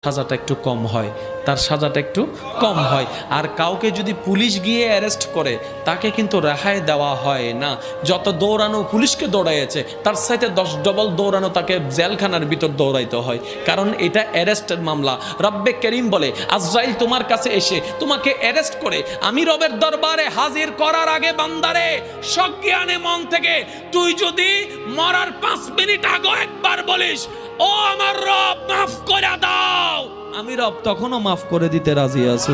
সাজাটা একটু কম হয়, তার সাজাটা একটু কম হয়। আর কাউকে যদি পুলিশ গিয়ে অ্যারেস্ট করে তাকে কিন্তু রেহাই দেওয়া হয় না। যত দৌড়ানো পুলিশকে দৌড়াইছে তার সাথে 10 ডবল দৌড়ানো তাকে জেলখানার ভিতর দৌড়াইতে হয়, কারণ এটা অ্যারেস্টের মামলা। রব্বে করিম বলে, আজরাইল তোমার কাছে এসে তোমাকে অ্যারেস্ট করে আমি রবের দরবারে হাজির করার আগে বান্দারে সজ্ঞানে মন থেকে তুই যদি মরার 5 মিনিট আগে একবার বলিস, ও আমার রব মাফ করে দাও, আমি রব তখনও মাফ করে দিতে রাজি আছি।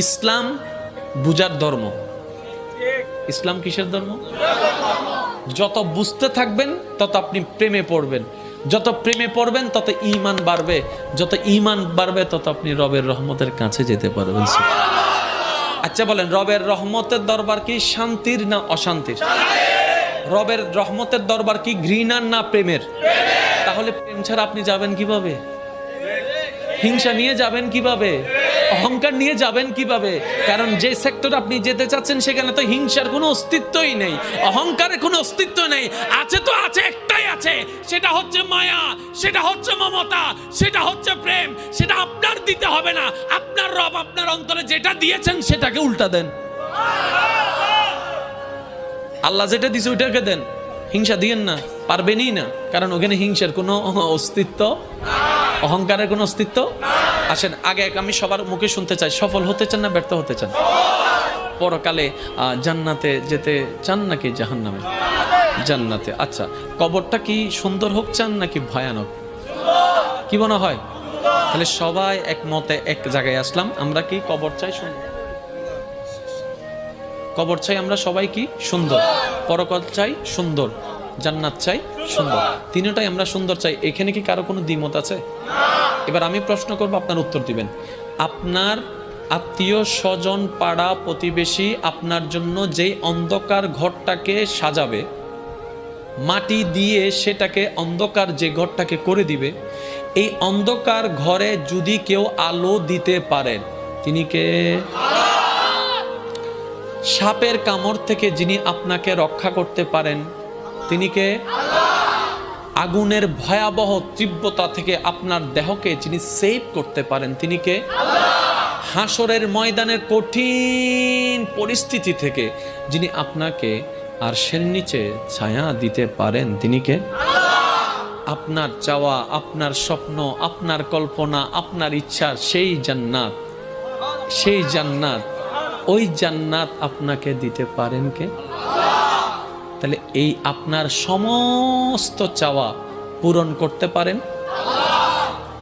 ইসলাম বুঝার ধর্ম। ইসলাম কিসের ধর্ম? যত বুঝতে থাকবেন তত আপনি প্রেমে পড়বেন, যত প্রেমে পড়বেন তত ঈমান বাড়বে, যত ঈমান বাড়বে তত আপনি রবের রহমতের কাছে যেতে পারবেন। আচ্ছা বলেন, রবের রহমতের দরবার কি শান্তির না অশান্তির? রবের রহমতের দরবার কি ঘৃণার না প্রেমের? তাহলে প্রেম ছাড়া আপনি যাবেন কিভাবে? হিংসা নিয়ে যাবেন কিভাবে? অহংকার নিয়ে যাবেন কিভাবে? কারণ যে সেক্টর আপনি যেতে চাচ্ছেন সেখানে তো হিংসার কোনো অস্তিত্বই নেই, অহংকারের কোনো অস্তিত্ব নেই। আছে তো আছে, একটাই আছে, সেটা হচ্ছে মায়া, সেটা হচ্ছে মমতা, সেটা হচ্ছে প্রেম। সেটা আপনার দিতে হবে না, আপনার রব আপনার অন্তরে যেটা দিয়েছেন সেটাকে উল্টা দেন। আল্লাহ যেটা দিছে ওইটাকে দেন, হিংসা দিয়েন না, পারবেনই না, কারণ ওখানে হিংসার কোনো অস্তিত্ব, অহংকারের কোনো অস্তিত্ব। আসেন আগে আমি সবার মুখে শুনতে চাই, সফল হতে চান না ব্যর্থ হতে চান? পরকালে জান্নাতে যেতে চান নাকি জাহান্নামে? জান্নাতে। আচ্ছা, কবরটা কি সুন্দর হোক চান নাকি ভয়ানক? কি মনে হয়? তাহলে সবাই একমতে এক জায়গায় আসলাম, আমরা কি কবর চাই সুন্দর? কবর চাই আমরা সবাই কি সুন্দর, পরকাল চাই সুন্দর, জান্নাত চাই সুন্দর, তিনটাই আমরা সুন্দর চাই। এখানে কি কারো কোনো দ্বিমত আছে? এবার আমি প্রশ্ন করব, আপনার উত্তর দিবেন। আপনার আত্মীয় স্বজন পাড়া প্রতিবেশী আপনার জন্য যেই অন্ধকার ঘরটাকে সাজাবে, মাটি দিয়ে সেটাকে অন্ধকার যে ঘরটাকে করে দিবে, এই অন্ধকার ঘরে যদি কেউ আলো দিতে পারেন তিনি কে? সাপের কামড় থেকে যিনি আপনাকে রক্ষা করতে পারেন তিনি কে? আগুনের ভয়াবহ তীব্রতা থেকে আপনার দেহকে যিনি সেভ করতে পারেন তিনি কে? হাসরের ময়দানের কঠিন পরিস্থিতি থেকে যিনি আপনাকে আরশের নিচে ছায়া দিতে পারেন তিনি কে? আপনার চাওয়া, আপনার স্বপ্ন, আপনার কল্পনা, আপনার ইচ্ছা, সেই জান্নাত, সেই জান্নাত, ওই জান্নাত আপনাকে দিতে পারেন কে? তাহলে এই আপনার সমস্ত চাওয়া পূরণ করতে পারেন